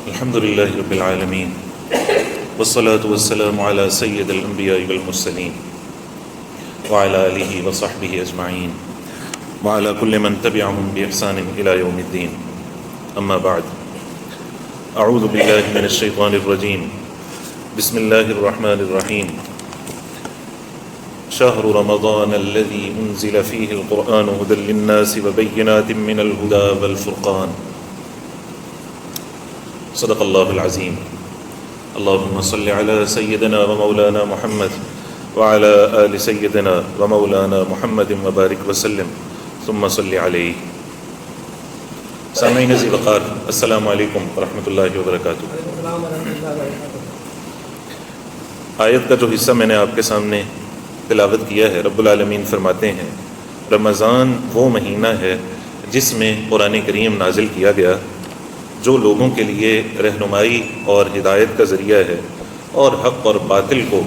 الحمد لله رب العالمين والصلاة والسلام على سيد الأنبياء والمرسلين وعلى آله وصحبه أجمعين وعلى كل من تبعهم بإحسان إلى يوم الدين. أما بعد، أعوذ بالله من الشيطان الرجيم. بسم الله الرحمن الرحيم. شهر رمضان الذي أنزل فيه القرآن هدى للناس وبينات من الهدى والفرقان. صدق الله العظيم. اللهم صل على سيدنا ومولانا محمد وعلى آل سيدنا ومولانا محمد وبارك وسلم ثم صل عليه. سامعین عزیز وقار، السلام علیکم ورحمۃ اللہ وبرکاتہ. آیت کا جو حصہ میں نے آپ کے سامنے تلاوت کیا ہے، رب العالمین فرماتے ہیں رمضان وہ مہینہ ہے جس میں قرآن کریم نازل کیا گیا، جو لوگوں کے لیے رہنمائی اور ہدایت کا ذریعہ ہے اور حق اور باطل کو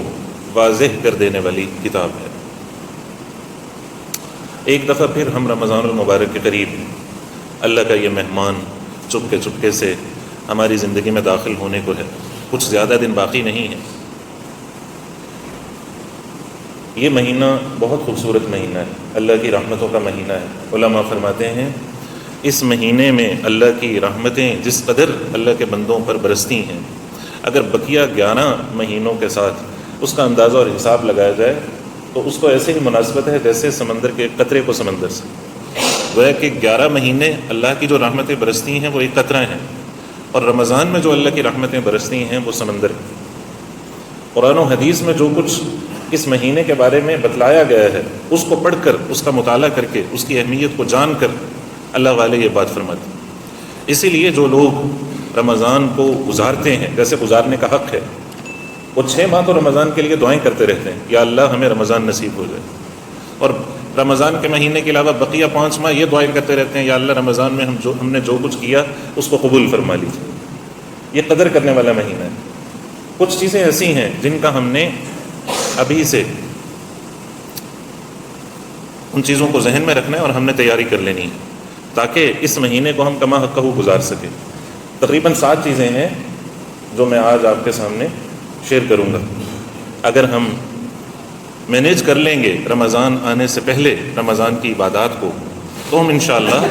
واضح کر دینے والی کتاب ہے. ایک دفعہ پھر ہم رمضان المبارک کے قریب ہیں. اللہ کا یہ مہمان چپکے سے ہماری زندگی میں داخل ہونے کو ہے. کچھ زیادہ دن باقی نہیں ہیں. یہ مہینہ بہت خوبصورت مہینہ ہے، اللہ کی رحمتوں کا مہینہ ہے. علماء فرماتے ہیں اس مہینے میں اللہ کی رحمتیں جس قدر اللہ کے بندوں پر برستی ہیں، اگر بقیہ 11 مہینوں کے ساتھ اس کا اندازہ اور حساب لگایا جائے تو اس کو ایسے ہی مناسبت ہے جیسے سمندر کے قطرے کو سمندر سے. گویا کہ 11 مہینے اللہ کی جو رحمتیں برستی ہیں وہ ایک قطرہ ہیں، اور رمضان میں جو اللہ کی رحمتیں برستی ہیں وہ سمندر ہیں. قرآن و حدیث میں جو کچھ اس مہینے کے بارے میں بتلایا گیا ہے، اس کو پڑھ کر، اس کا مطالعہ کر کے، اس کی اہمیت کو جان کر اللہ والے یہ بات فرماتے ہیں. اسی لیے جو لوگ رمضان کو گزارتے ہیں، جیسے گزارنے کا حق ہے، وہ 6 ماہ تو رمضان کے لیے دعائیں کرتے رہتے ہیں، یا اللہ ہمیں رمضان نصیب ہو جائے. اور رمضان کے مہینے کے علاوہ بقیہ 5 ماہ یہ دعائیں کرتے رہتے ہیں، یا اللہ رمضان میں ہم نے جو کچھ کیا اس کو قبول فرما لیجیے. یہ قدر کرنے والا مہینہ ہے. کچھ چیزیں ایسی ہیں جن کا ہم نے ابھی سے ان چیزوں کو ذہن میں رکھنا ہے اور ہم نے تیاری کر لینی ہے تاکہ اس مہینے کو ہم کما حقہ گزار سکیں. تقریباً 7 چیزیں ہیں جو میں آج آپ کے سامنے شیئر کروں گا. اگر ہم مینیج کر لیں گے رمضان آنے سے پہلے رمضان کی عبادات کو، تو ہم انشاءاللہ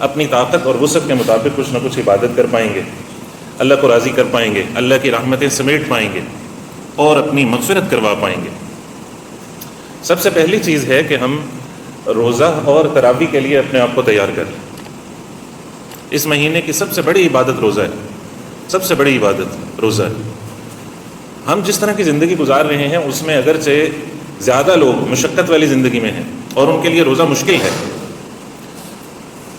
اپنی طاقت اور وسعت کے مطابق کچھ نہ کچھ عبادت کر پائیں گے، اللہ کو راضی کر پائیں گے، اللہ کی رحمتیں سمیٹ پائیں گے اور اپنی مغفرت کروا پائیں گے. سب سے پہلی چیز ہے کہ ہم روزہ اور تراویح کے لیے اپنے آپ کو تیار کریں. اس مہینے کی سب سے بڑی عبادت روزہ ہے. سب سے بڑی عبادت روزہ ہے. ہم جس طرح کی زندگی گزار رہے ہیں اس میں اگرچہ زیادہ لوگ مشقت والی زندگی میں ہیں اور ان کے لیے روزہ مشکل ہے،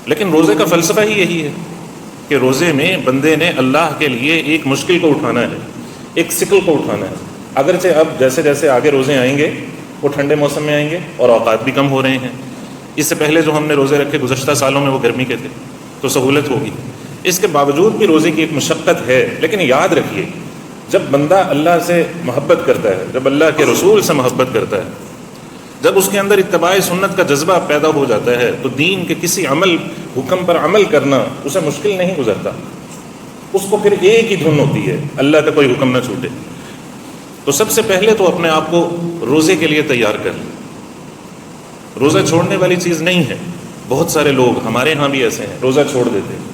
لیکن روزے کا فلسفہ ہی یہی ہے کہ روزے میں بندے نے اللہ کے لیے ایک مشکل کو اٹھانا ہے، ایک سکل کو اٹھانا ہے. اگرچہ اب جیسے جیسے آگے روزے آئیں گے وہ ٹھنڈے موسم میں آئیں گے اور اوقات بھی کم ہو رہے ہیں. اس سے پہلے جو ہم نے روزے رکھے گزشتہ سالوں میں وہ گرمی کے تھے، تو سہولت ہوگی. اس کے باوجود بھی روزے کی ایک مشقت ہے. لیکن یاد رکھیے، جب بندہ اللہ سے محبت کرتا ہے، جب اللہ کے رسول سے محبت کرتا ہے، جب اس کے اندر اتباع سنت کا جذبہ پیدا ہو جاتا ہے، تو دین کے کسی حکم پر عمل کرنا اسے مشکل نہیں گزرتا. اس کو پھر ایک ہی دھن ہوتی ہے، اللہ کا کوئی حکم نہ چھوٹے. تو سب سے پہلے تو اپنے آپ کو روزے کے لیے تیار کر لیں. روزہ چھوڑنے والی چیز نہیں ہے. بہت سارے لوگ ہمارے ہاں بھی ایسے ہیں، روزہ چھوڑ دیتے ہیں.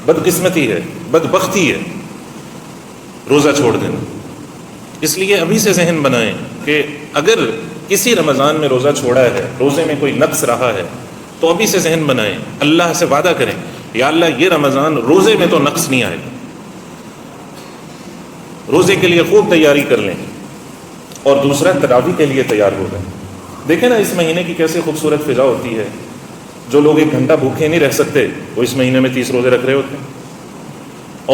بدقسمتی ہے، بدبختی ہے روزہ چھوڑ دینا. اس لیے ابھی سے ذہن بنائیں کہ اگر کسی رمضان میں روزہ چھوڑا ہے، روزے میں کوئی نقص رہا ہے، تو ابھی سے ذہن بنائیں، اللہ سے وعدہ کریں، یا اللہ یہ رمضان روزے میں تو نقص نہیں آئے گا. روزے کے لیے خوب تیاری کر لیں. اور دوسرا، تراویح کے لیے تیار ہو جائیں. دیکھیں نا اس مہینے کی کیسی خوبصورت فضا ہوتی ہے. جو لوگ 1 گھنٹہ بھوکے نہیں رہ سکتے وہ اس مہینے میں 30 روزے رکھ رہے ہوتے ہیں،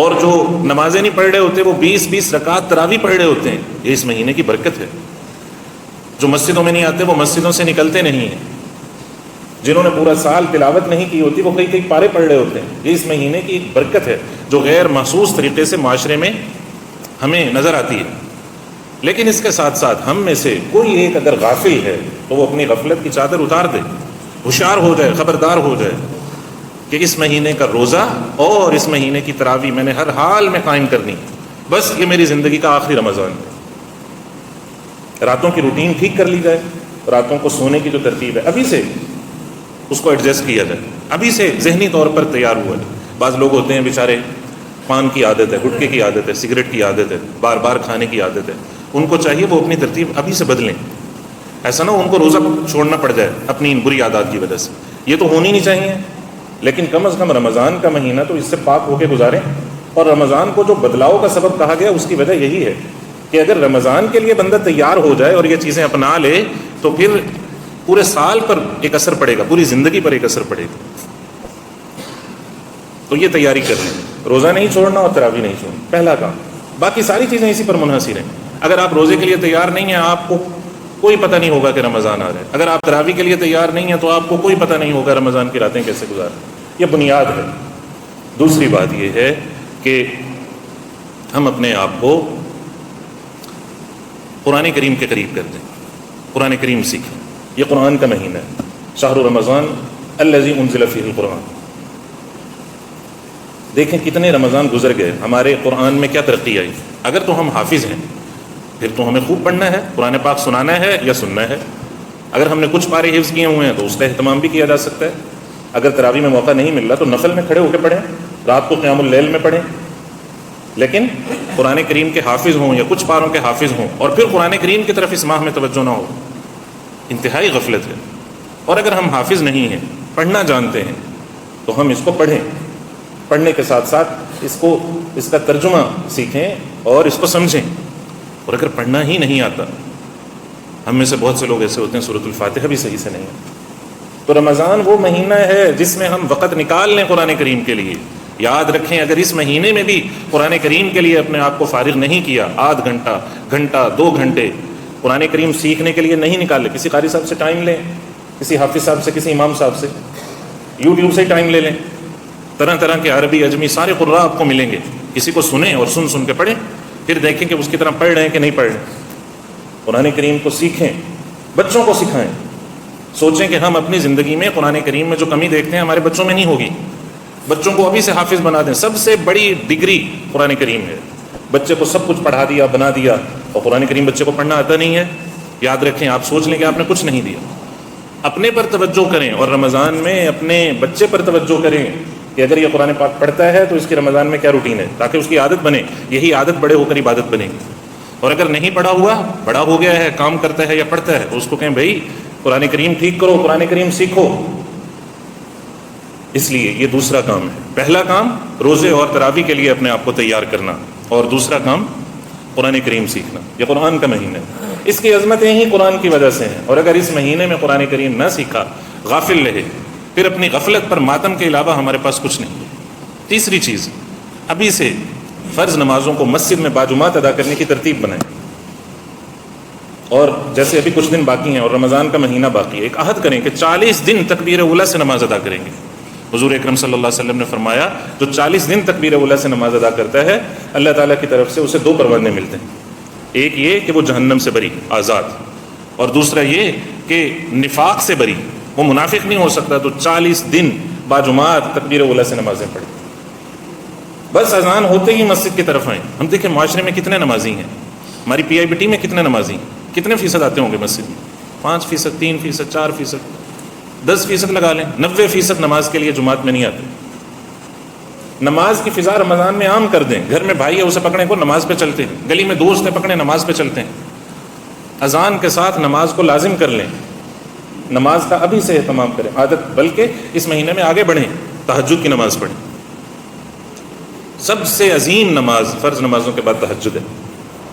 اور جو نمازیں نہیں پڑھ رہے ہوتے وہ 20 رکعت تراویح پڑھ رہے ہوتے ہیں. یہ اس مہینے کی برکت ہے. جو مسجدوں میں نہیں آتے وہ مسجدوں سے نکلتے نہیں ہیں. جنہوں نے پورا سال تلاوت نہیں کی ہوتی وہ کئی پارے پڑھ رہے ہوتے ہیں. یہ اس مہینے کی ایک برکت ہے جو غیر محسوس طریقے سے معاشرے میں ہمیں نظر آتی ہے. لیکن اس کے ساتھ ساتھ ہم میں سے کوئی ایک اگر غافل ہے تو وہ اپنی غفلت کی چادر اتار دے، ہوشیار ہو جائے، خبردار ہو جائے کہ اس مہینے کا روزہ اور اس مہینے کی تراویح میں نے ہر حال میں قائم کرنی، بس یہ میری زندگی کا آخری رمضان ہے۔ راتوں کی روٹین ٹھیک کر لی جائے، راتوں کو سونے کی جو ترتیب ہے ابھی سے اس کو ایڈجسٹ کیا جائے، ابھی سے ذہنی طور پر تیار ہوا ہے۔ بعض لوگ ہوتے ہیں بیچارے پان کی عادت ہے، گٹکے کی عادت ہے، سگریٹ کی عادت ہے، بار بار کھانے کی عادت ہے، ان کو چاہیے وہ اپنی ترتیب ابھی سے بدلیں، ایسا نہ ہو ان کو روزہ چھوڑنا پڑ جائے اپنی ان بری عادات کی وجہ سے۔ یہ تو ہونی نہیں چاہیے، لیکن کم از کم رمضان کا مہینہ تو اس سے پاک ہو کے گزاریں۔ اور رمضان کو جو بدلاؤ کا سبب کہا گیا اس کی وجہ یہی ہے کہ اگر رمضان کے لیے بندہ تیار ہو جائے اور یہ چیزیں اپنا لے تو پھر پورے سال پر ایک اثر پڑے گا، پوری زندگی پر ایک اثر پڑے گا۔ تو یہ تیاری کر لیں، روزہ نہیں چھوڑنا اور تراویح نہیں چھوڑنا، پہلا کام۔ باقی ساری چیزیں اسی پر منحصر ہیں۔ اگر آپ روزے کے لیے تیار نہیں ہیں، آپ کو کوئی پتہ نہیں ہوگا کہ رمضان آ رہا ہے۔ اگر آپ تراویح کے لیے تیار نہیں ہیں تو آپ کو کوئی پتہ نہیں ہوگا رمضان کی راتیں کیسے گزاریں۔ یہ بنیاد ہے۔ دوسری بات یہ ہے کہ ہم اپنے آپ کو قرآن کریم کے قریب کر دیں، قرآن کریم سیکھیں۔ یہ قرآن کا مہینہ ہے، شہر رمضان الذی انزل فیہ القرآن۔ دیکھیں کتنے رمضان گزر گئے، ہمارے قرآن میں کیا ترقی آئی۔ اگر تو ہم حافظ ہیں پھر تو ہمیں خوب پڑھنا ہے، قرآن پاک سنانا ہے یا سننا ہے۔ اگر ہم نے کچھ پارے حفظ کیے ہوئے ہیں تو اس کا اہتمام بھی کیا جا سکتا ہے۔ اگر تراویح میں موقع نہیں مل رہا تو نفل میں کھڑے ہو کے پڑھیں، رات کو قیام اللیل میں پڑھیں، لیکن قرآن کریم کے حافظ ہوں یا کچھ پاروں کے حافظ ہوں اور پھر قرآن کریم کی طرف اس ماہ میں توجہ نہ ہو، انتہائی غفلت ہے۔ اور اگر ہم حافظ نہیں ہیں، پڑھنا جانتے ہیں تو ہم اس کو پڑھیں، پڑھنے کے ساتھ ساتھ اس کا ترجمہ سیکھیں اور اس کو سمجھیں۔ اور اگر پڑھنا ہی نہیں آتا، ہم میں سے بہت سے لوگ ایسے ہوتے ہیں سورۃ الفاتحہ بھی صحیح سے نہیں آتی، تو رمضان وہ مہینہ ہے جس میں ہم وقت نکال لیں قرآن کریم کے لیے۔ یاد رکھیں اگر اس مہینے میں بھی قرآن کریم کے لیے اپنے آپ کو فارغ نہیں کیا، آدھ گھنٹہ، گھنٹہ، 2 گھنٹے قرآن کریم سیکھنے کے لیے نہیں نکالے، کسی قاری صاحب سے ٹائم لیں، کسی حافظ صاحب سے، کسی امام صاحب سے، یوٹیوب سے ٹائم لے لیں، طرح طرح کے عربی اجمی سارے قراء آپ کو ملیں گے، کسی کو سنیں اور سن کے پڑھیں، پھر دیکھیں کہ اس کی طرح پڑھ رہے ہیں کہ نہیں پڑھ رہے ہیں۔ قرآن کریم کو سیکھیں، بچوں کو سکھائیں، سوچیں کہ ہم اپنی زندگی میں قرآن کریم میں جو کمی دیکھتے ہیں ہمارے بچوں میں نہیں ہوگی، بچوں کو ابھی سے حافظ بنا دیں۔ سب سے بڑی ڈگری قرآن کریم ہے، بچے کو سب کچھ پڑھا دیا، بنا دیا، اور قرآن کریم بچے کو پڑھنا آتا نہیں ہے، یاد رکھیں آپ سوچ لیں کہ آپ نے کچھ نہیں دیا۔ اپنے پر توجہ کریں اور رمضان میں اپنے بچے پر توجہ کریں کہ اگر یہ قرآن پاک پڑھتا ہے تو اس کی رمضان میں کیا روٹین ہے، تاکہ اس کی عادت بنے، یہی عادت بڑے ہو کر عبادت بنے گی۔ اور اگر نہیں پڑھا ہوا، بڑا ہو گیا ہے، کام کرتا ہے یا پڑھتا ہے، تو اس کو کہیں بھائی قرآن کریم ٹھیک کرو، قرآن کریم سیکھو۔ اس لیے یہ دوسرا کام ہے۔ پہلا کام روزے اور تراویح کے لیے اپنے آپ کو تیار کرنا، اور دوسرا کام قرآن کریم سیکھنا۔ یہ قرآن کا مہینہ ہے، اس کی عظمتیں ہی قرآن کی وجہ سے ہیں، اور اگر اس مہینے میں قرآن کریم نہ سیکھا، غافل رہے، پھر اپنی غفلت پر ماتم کے علاوہ ہمارے پاس کچھ نہیں۔ تیسری چیز، ابھی سے فرض نمازوں کو مسجد میں باجماعت ادا کرنے کی ترتیب بنائیں، اور جیسے ابھی کچھ دن باقی ہیں اور رمضان کا مہینہ باقی ہے، ایک عہد کریں کہ 40 دن تکبیر اولیٰ سے نماز ادا کریں گے۔ حضور اکرم صلی اللہ علیہ وسلم نے فرمایا جو 40 دن تکبیر اولیٰ سے نماز ادا کرتا ہے، اللہ تعالیٰ کی طرف سے اسے 2 پروانے ملتے ہیں، ایک یہ کہ وہ جہنم سے بری، آزاد، اور دوسرا یہ کہ نفاق سے بری، وہ منافق نہیں ہو سکتا، تو 40 دن باجماعت تکبیر اولیٰ سے نمازیں پڑھیں۔ بس اذان ہوتے ہی مسجد کی طرف آئیں۔ ہم دیکھیں معاشرے میں کتنے نمازی ہیں، ہماری PIBT میں کتنے نمازی ہیں، کتنے فیصد آتے ہوں گے مسجد میں؟ 5%، 3%، 4%، 10% لگا لیں، 90% نماز کے لیے جماعت میں نہیں آتے۔ نماز کی فضا رمضان میں عام کر دیں، گھر میں بھائی ہے اسے پکڑیں کو نماز پہ چلتے ہیں، گلی میں دوست ہے پکڑیں نماز پہ چلتے ہیں، اذان کے ساتھ نماز کو لازم کر لیں، نماز کا ابھی سے اہتمام کریں، عادت، بلکہ اس مہینے میں آگے بڑھیں، تہجد کی نماز پڑھیں۔ سب سے عظیم نماز فرض نمازوں کے بعد تہجد ہے،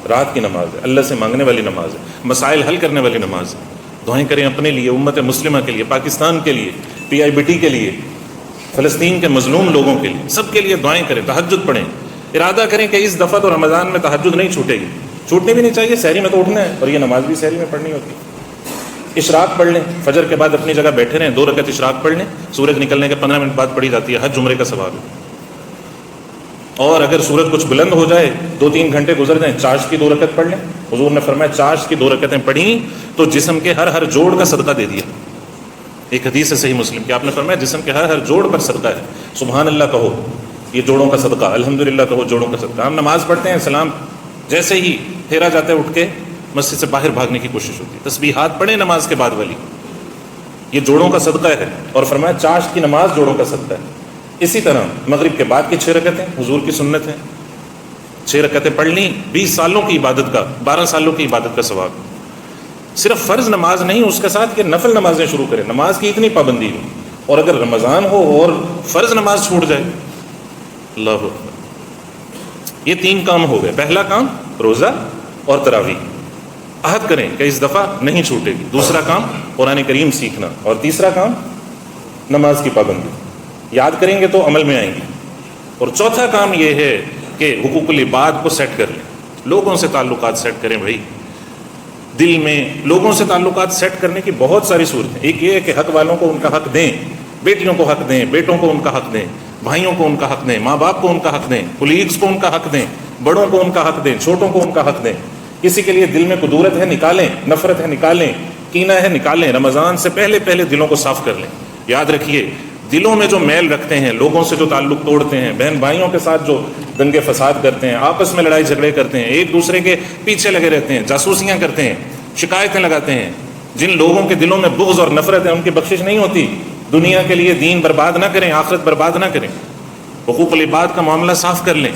رات کی نماز ہے، اللہ سے مانگنے والی نماز ہے، مسائل حل کرنے والی نماز ہے۔ دعائیں کریں اپنے لیے، امت مسلمہ کے لیے، پاکستان کے لیے، PIBT کے لیے، فلسطین کے مظلوم لوگوں کے لیے، سب کے لیے دعائیں کریں، تہجد پڑھیں، ارادہ کریں کہ اس دفعہ تو رمضان میں تہجد نہیں چھوٹے گی، چھوٹنے بھی نہیں چاہیے، سحری میں تو اٹھنا ہے، اور یہ نماز بھی سحری میں پڑھنی ہوتی ہے۔ اشراق پڑھ لیں، فجر کے بعد اپنی جگہ بیٹھے رہیں، 2 رکعت اشراق پڑھ لیں، سورج نکلنے کے 15 منٹ بعد پڑھی جاتی ہے، حج عمرے کا ثواب ہے۔ اور اگر سورج کچھ بلند ہو جائے، 2-3 گھنٹے گزر جائیں، چاشت کی 2 رکعت پڑھ لیں۔ حضور نے فرمایا چاشت کی 2 رکعتیں پڑھیں تو جسم کے ہر جوڑ کا صدقہ دے دیا، ایک حدیث ہے صحیح مسلم کہ آپ نے فرمایا جسم کے ہر جوڑ پر صدقہ ہے، سبحان اللہ کہو، یہ جوڑوں کا صدقہ، الحمدللہ کہو، جوڑوں کا صدقہ۔ ہم نماز پڑھتے ہیں، سلام جیسے ہی پھیرا جاتا ہے اٹھ کے مسجد سے باہر بھاگنے کی کوشش ہوتی ہے، تسبیحات پڑھیں نماز کے بعد والی، یہ جوڑوں کا صدقہ ہے۔ اور فرمایا چاشت کی نماز جوڑوں کا صدقہ ہے۔ اسی طرح مغرب کے بعد کی 6 رکعتیں حضور کی سنت ہیں، 6 رکعتیں پڑھ لیں، 20 سالوں کی عبادت کا، 12 سالوں کی عبادت کا ثواب۔ صرف فرض نماز نہیں، اس کے ساتھ کہ نفل نمازیں شروع کریں، نماز کی اتنی پابندی ہو، اور اگر رمضان ہو اور فرض نماز چھوٹ جائے، اللہ اکبر۔ یہ 3 کام ہو گئے۔ پہلا کام روزہ اور تراویح، عہد کریں کہ اس دفعہ نہیں چھوٹے گی۔ دوسرا کام قرآن کریم سیکھنا، اور تیسرا کام نماز کی پابندی۔ یاد کریں گے تو عمل میں آئیں گے۔ اور چوتھا کام یہ ہے کہ حقوق العباد کو سیٹ کر لیں، لوگوں سے تعلقات سیٹ کریں۔ بھائی دل میں لوگوں سے تعلقات سیٹ کرنے کی بہت ساری صورتیں، ایک یہ ہے کہ حق والوں کو ان کا حق دیں، بیٹیوں کو حق دیں، بیٹوں کو ان کا حق دیں، بھائیوں کو ان کا حق دیں، ماں باپ کو ان کا حق دیں، کولیگز کو ان کا حق دیں، بڑوں کو ان کا حق دیں، چھوٹوں کو ان کا حق دیں۔ کسی کے لیے دل میں قدورت ہے نکالیں، نفرت ہے نکالیں، کینہ ہے نکالیں، رمضان سے پہلے پہلے دلوں کو صاف کر لیں۔ یاد رکھیے دلوں میں جو میل رکھتے ہیں، لوگوں سے جو تعلق توڑتے ہیں، بہن بھائیوں کے ساتھ جو دنگے فساد کرتے ہیں، آپس میں لڑائی جھگڑے کرتے ہیں، ایک دوسرے کے پیچھے لگے رہتے ہیں، جاسوسیاں کرتے ہیں، شکایتیں لگاتے ہیں، جن لوگوں کے دلوں میں بغض اور نفرت ہے ان کی بخشش نہیں ہوتی۔ دنیا کے لیے دین برباد نہ کریں، آخرت برباد نہ کریں۔ حقوق العباد کا معاملہ صاف کر لیں۔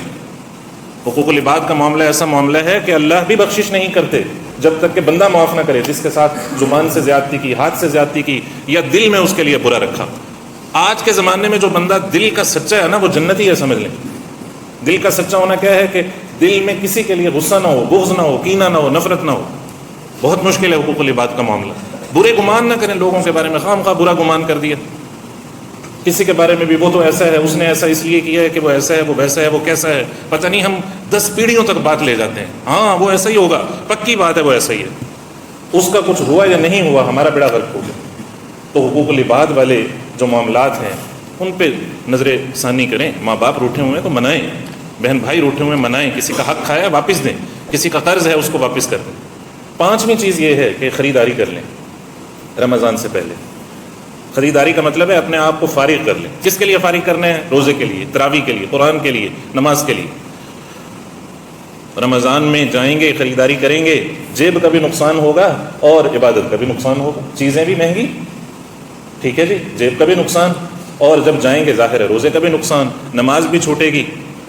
حقوق العباد کا معاملہ ایسا معاملہ ہے کہ اللہ بھی بخشش نہیں کرتے جب تک کہ بندہ معاف نہ کرے، جس کے ساتھ زبان سے زیادتی کی، ہاتھ سے زیادتی کی، یا دل میں اس کے لیے برا رکھا۔ آج کے زمانے میں جو بندہ دل کا سچا ہے نا، وہ جنتی ہے، سمجھ لیں۔ دل کا سچا ہونا کیا ہے کہ دل میں کسی کے لیے غصہ نہ ہو، بغض نہ ہو، کینہ نہ ہو، نفرت نہ ہو۔ بہت مشکل ہے حقوق العباد کا معاملہ۔ برے گمان نہ کریں لوگوں کے بارے میں، خواہ مخواہ برا گمان کر دیا کسی کے بارے میں بھی، وہ تو ایسا ہے، اس نے ایسا اس لیے کیا ہے کہ وہ ایسا ہے، وہ ویسا ہے، وہ کیسا ہے، پتہ نہیں، ہم 10 پیڑھیوں تک بات لے جاتے ہیں، ہاں وہ ایسا ہی ہوگا، پکی بات ہے وہ ایسا ہی ہے، اس کا کچھ ہوا یا نہیں ہوا، ہمارا بیڑا غرق ہو گیا۔ تو حقوق العباد والے جو معاملات ہیں ان پہ نظر ثانی کریں۔ ماں باپ روٹھے ہوئے ہیں تو منائیں، بہن بھائی روٹھے ہوئے ہیں منائیں، کسی کا حق کھایا واپس دیں، کسی کا قرض ہے اس کو واپس کر دیں۔ 5ویں چیز یہ ہے کہ خریداری کر لیں رمضان سے پہلے۔ خریداری کا مطلب ہے اپنے آپ کو فارغ کر لیں۔ کس کے لیے فارغ کرنا ہے؟ روزے کے لیے، تراویح کے لیے، قرآن کے لیے، نماز کے لیے۔ رمضان میں جائیں گے، خریداری کریں گے، جیب کا بھی نقصان ہوگا اور عبادت کا بھی نقصان ہوگا۔ چیزیں بھی مہنگی، ٹھیک ہے جی، جیب کا بھی نقصان، اور جب جائیں گے ظاہر ہے روزے کا بھی نقصان، نماز بھی چھوٹے گی۔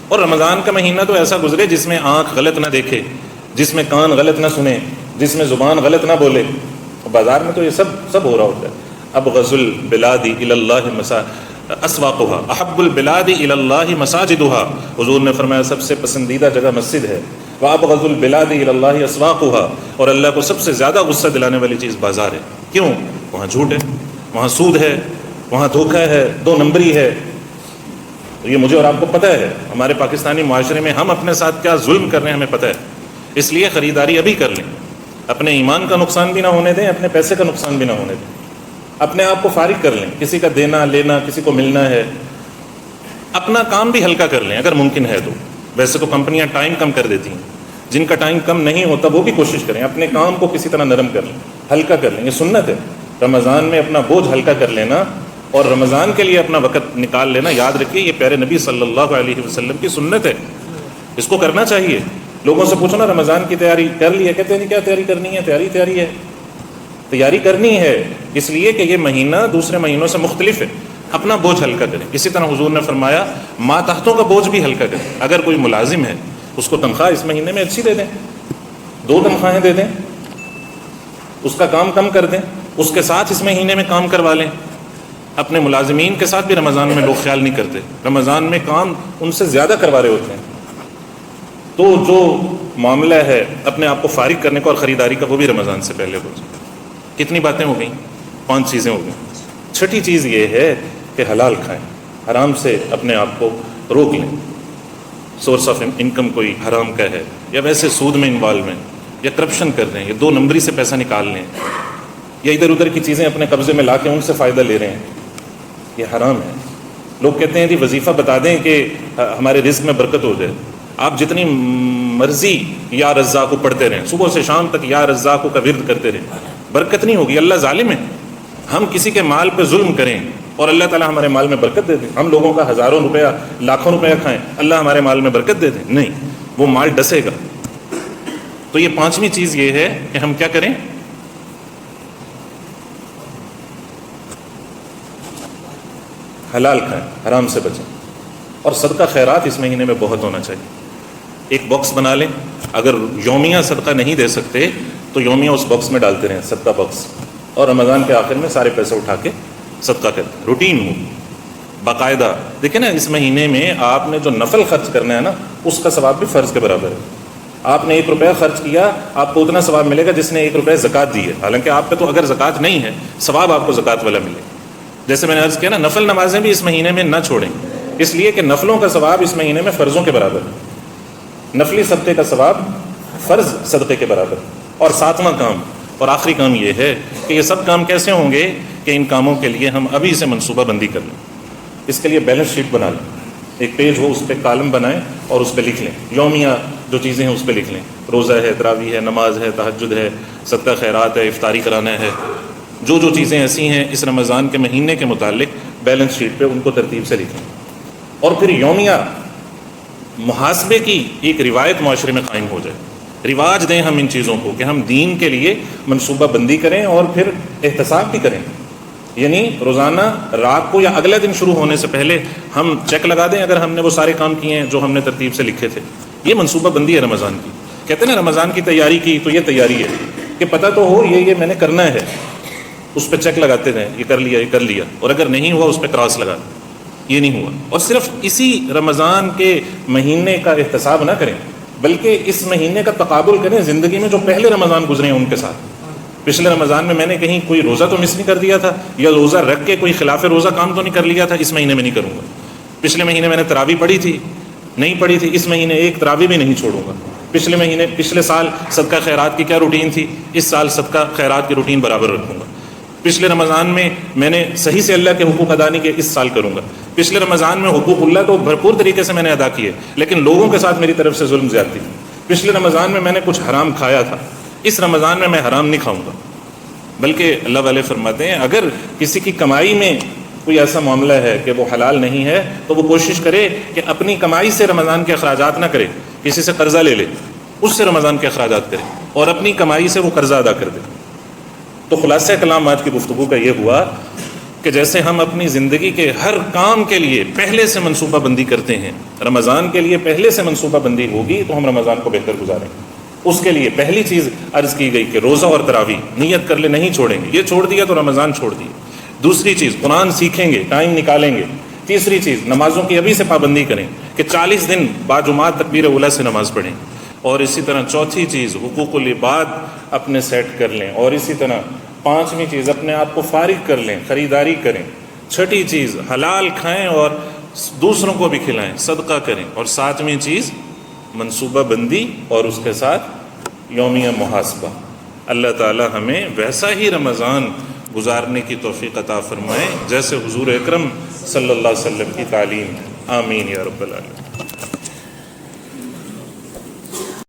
اور رمضان کا مہینہ تو ایسا گزرے جس میں آنکھ غلط نہ دیکھے، جس میں کان غلط نہ سنے، جس میں زبان غلط نہ بولے۔ بازار میں تو یہ سب ہو رہا ہوتا ہے۔ ابغض البلاد الی اللہ اسواقها، احب البلاد الی اللہ مساجدها، حضور نے فرمایا سب سے پسندیدہ جگہ مسجد ہے۔ وابغض البلاد الی اللہ اسواقها، اور اللہ کو سب سے زیادہ غصہ دلانے والی چیز بازار ہے۔ کیوں؟ وہاں جھوٹ ہے، وہاں سود ہے، وہاں دھوکہ ہے، 2 نمبری ہے۔ یہ مجھے اور آپ کو پتہ ہے، ہمارے پاکستانی معاشرے میں ہم اپنے ساتھ کیا ظلم کر رہے ہیں ہمیں پتہ ہے۔ اس لیے خریداری ابھی کر لیں، اپنے ایمان کا نقصان بھی نہ ہونے دیں، اپنے پیسے کا نقصان بھی نہ ہونے دیں، اپنے آپ کو فارغ کر لیں۔ کسی کا دینا لینا، کسی کو ملنا ہے، اپنا کام بھی ہلکا کر لیں اگر ممکن ہے تو۔ ویسے تو کمپنیاں ٹائم کم کر دیتی ہیں، جن کا ٹائم کم نہیں ہوتا وہ بھی کوشش کریں اپنے کام کو کسی طرح نرم کر لیں، ہلکا کر لیں۔ یہ سنت ہے، رمضان میں اپنا بوجھ ہلکا کر لینا اور رمضان کے لیے اپنا وقت نکال لینا۔ یاد رکھیے یہ پیارے نبی صلی اللہ علیہ وسلم کی سنت ہے، اس کو کرنا چاہیے۔ لوگوں سے پوچھو نا رمضان کی تیاری کر لی ہے، کہتے ہیں کیا تیاری کرنی ہے، تیاری ہے، تیاری کرنی ہے، اس لیے کہ یہ مہینہ دوسرے مہینوں سے مختلف ہے۔ اپنا بوجھ ہلکا کریں۔ اسی طرح حضور نے فرمایا ماتحتوں کا بوجھ بھی ہلکا کریں۔ اگر کوئی ملازم ہے اس کو تنخواہ اس مہینے میں اچھی دے دیں، 2 تنخواہیں دے دیں، اس کا کام کم کر دیں، اس کے ساتھ اس مہینے میں کام کروا لیں۔ اپنے ملازمین کے ساتھ بھی رمضان میں لوگ خیال نہیں کرتے، رمضان میں کام ان سے زیادہ کروا رہے ہوتے ہیں۔ تو جو معاملہ ہے اپنے آپ کو فارغ کرنے کا اور خریداری کا، وہ بھی رمضان سے پہلے ہو جائے۔ کتنی باتیں ہو گئیں؟ 5 چیزیں ہو گئیں۔ 6ٹھی چیز یہ ہے کہ حلال کھائیں، حرام سے اپنے آپ کو روک لیں۔ سورس آف انکم کوئی حرام کا ہے، یا ویسے سود میں انوالومنٹ، یا کرپشن کر رہے ہیں، یا 2 نمبری سے پیسہ نکال لیں، یا ادھر ادھر کی چیزیں اپنے قبضے میں لا کے ان سے فائدہ لے رہے ہیں، یہ حرام ہے۔ لوگ کہتے ہیں جی وظیفہ بتا دیں کہ ہمارے رزق میں برکت ہو جائے۔ آپ جتنی مرضی یا رزاق کو پڑھتے رہیں، صبح سے شام تک یا رزاق کا ورد کرتے رہیں، برکت نہیں ہوگی۔ اللہ ظالم ہے، ہم کسی کے مال پہ ظلم کریں اور اللہ تعالیٰ ہمارے مال میں برکت دے دیں، ہم لوگوں کا ہزاروں روپیہ لاکھوں روپیہ کھائیں، اللہ ہمارے مال میں برکت دے دیں، نہیں، وہ مال ڈسے گا۔ تو یہ پانچویں چیز یہ ہے کہ ہم کیا کریں، حلال کھائیں، حرام سے بچیں، اور صدقہ خیرات اس مہینے میں بہت ہونا چاہیے۔ ایک باکس بنا لیں، اگر یومیہ صدقہ نہیں دے سکتے تو یومیہ اس باکس میں ڈالتے رہیں، صدقہ باکس، اور رمضان کے آخر میں سارے پیسے اٹھا کے صدقہ کرتے، روٹین ہو باقاعدہ۔ دیکھیں نا، اس مہینے میں آپ نے جو نفل خرچ کرنا ہے نا، اس کا ثواب بھی فرض کے برابر ہے۔ آپ نے 1 روپیہ خرچ کیا، آپ کو اتنا ثواب ملے گا جس نے 1 روپیہ زکوٰۃ دی ہے، حالانکہ آپ پہ تو اگر زکوٰۃ نہیں ہے، ثواب آپ کو زکوٰۃ والا ملے۔ جیسے میں نے عرض کیا نا، نفل نمازیں بھی اس مہینے میں نہ چھوڑیں، اس لیے کہ نفلوں کا ثواب اس مہینے میں فرضوں کے برابر ہے، نفلی صدقے کا ثواب فرض صدقے کے برابر ہے۔ اور 7واں کام اور آخری کام یہ ہے کہ یہ سب کام کیسے ہوں گے کہ ان کاموں کے لیے ہم ابھی سے منصوبہ بندی کر لیں۔ اس کے لیے بیلنس شیٹ بنا لیں، ایک پیج ہو، اس پہ کالم بنائیں اور اس پہ لکھ لیں، یومیہ جو چیزیں ہیں اس پہ لکھ لیں، روزہ ہے، تراویح ہے، نماز ہے، تہجد ہے، صدقہ خیرات ہے، افطاری کرانا ہے، جو چیزیں ایسی ہیں اس رمضان کے مہینے کے متعلق بیلنس شیٹ پہ ان کو ترتیب سے لکھ لیں۔ اور پھر یومیہ محاسبے کی ایک روایت معاشرے میں قائم ہو جائے، رواج دیں ہم ان چیزوں کو کہ ہم دین کے لیے منصوبہ بندی کریں اور پھر احتساب بھی کریں، یعنی روزانہ رات کو یا اگلے دن شروع ہونے سے پہلے ہم چیک لگا دیں اگر ہم نے وہ سارے کام کیے ہیں جو ہم نے ترتیب سے لکھے تھے۔ یہ منصوبہ بندی ہے رمضان کی۔ کہتے ہیں نا، رمضان کی تیاری کی تو یہ تیاری ہے کہ پتہ تو ہو یہ میں نے کرنا ہے، اس پہ چیک لگاتے رہیں، یہ کر لیا، یہ کر لیا، اور اگر نہیں ہوا اس پہ کراس لگا، یہ نہیں ہوا۔ اور صرف اسی رمضان کے مہینے کا احتساب نہ کریں، بلکہ اس مہینے کا تقابل کریں زندگی میں جو پہلے رمضان گزرے ہیں ان کے ساتھ۔ پچھلے رمضان میں نے کہیں کوئی روزہ تو مس نہیں کر دیا تھا، یا روزہ رکھ کے کوئی خلاف روزہ کام تو نہیں کر لیا تھا، اس مہینے میں نہیں کروں گا۔ پچھلے مہینے میں نے تراویح پڑھی تھی، نہیں پڑھی تھی، اس مہینے ایک تراویح بھی نہیں چھوڑوں گا۔ پچھلے سال صدقہ خیرات کی کیا روٹین تھی، اس سال صدقہ خیرات کی روٹین برابر رکھوں گا۔ پچھلے رمضان میں نے صحیح سے اللہ کے حقوق ادا نہیں کیے، اس سال کروں گا۔ پچھلے رمضان میں حقوق اللہ تو بھرپور طریقے سے میں نے ادا کیے، لیکن لوگوں کے ساتھ میری طرف سے ظلم زیادتی تھی۔ پچھلے رمضان میں نے کچھ حرام کھایا تھا، اس رمضان میں حرام نہیں کھاؤں گا۔ بلکہ اللہ والے فرماتے ہیں اگر کسی کی کمائی میں کوئی ایسا معاملہ ہے کہ وہ حلال نہیں ہے تو وہ کوشش کرے کہ اپنی کمائی سے رمضان کے اخراجات نہ کرے، کسی سے قرضہ لے لے، اس سے رمضان کے اخراجات کرے اور اپنی کمائی سے وہ قرضہ ادا کر دے۔ تو خلاصہ کلام آج کی گفتگو کا یہ ہوا کہ جیسے ہم اپنی زندگی کے ہر کام کے لیے پہلے سے منصوبہ بندی کرتے ہیں، رمضان کے لیے پہلے سے منصوبہ بندی ہوگی تو ہم رمضان کو بہتر گزاریں گے۔ اس کے لیے پہلی چیز عرض کی گئی کہ روزہ اور تراویح نیت کر لے، نہیں چھوڑیں گے، یہ چھوڑ دیا تو رمضان چھوڑ دیا۔ دوسری چیز قرآن سیکھیں گے، ٹائم نکالیں گے۔ تیسری چیز نمازوں کی ابھی سے پابندی کریں کہ 40 دن باجماعت تکبیر اولیٰ سے نماز پڑھیں۔ اور اسی طرح چوتھی چیز حقوق العباد اپنے سیٹ کر لیں، اور اسی طرح پانچویں چیز اپنے آپ کو فارغ کر لیں، خریداری کریں۔ چھٹی چیز حلال کھائیں اور دوسروں کو بھی کھلائیں، صدقہ کریں۔ اور ساتویں چیز منصوبہ بندی اور اس کے ساتھ یومیہ محاسبہ۔ اللہ تعالی ہمیں ویسا ہی رمضان گزارنے کی توفیق عطا فرمائے جیسے حضور اکرم صلی اللہ علیہ وسلم کی تعلیم ہے۔ آمین یا رب العالمین۔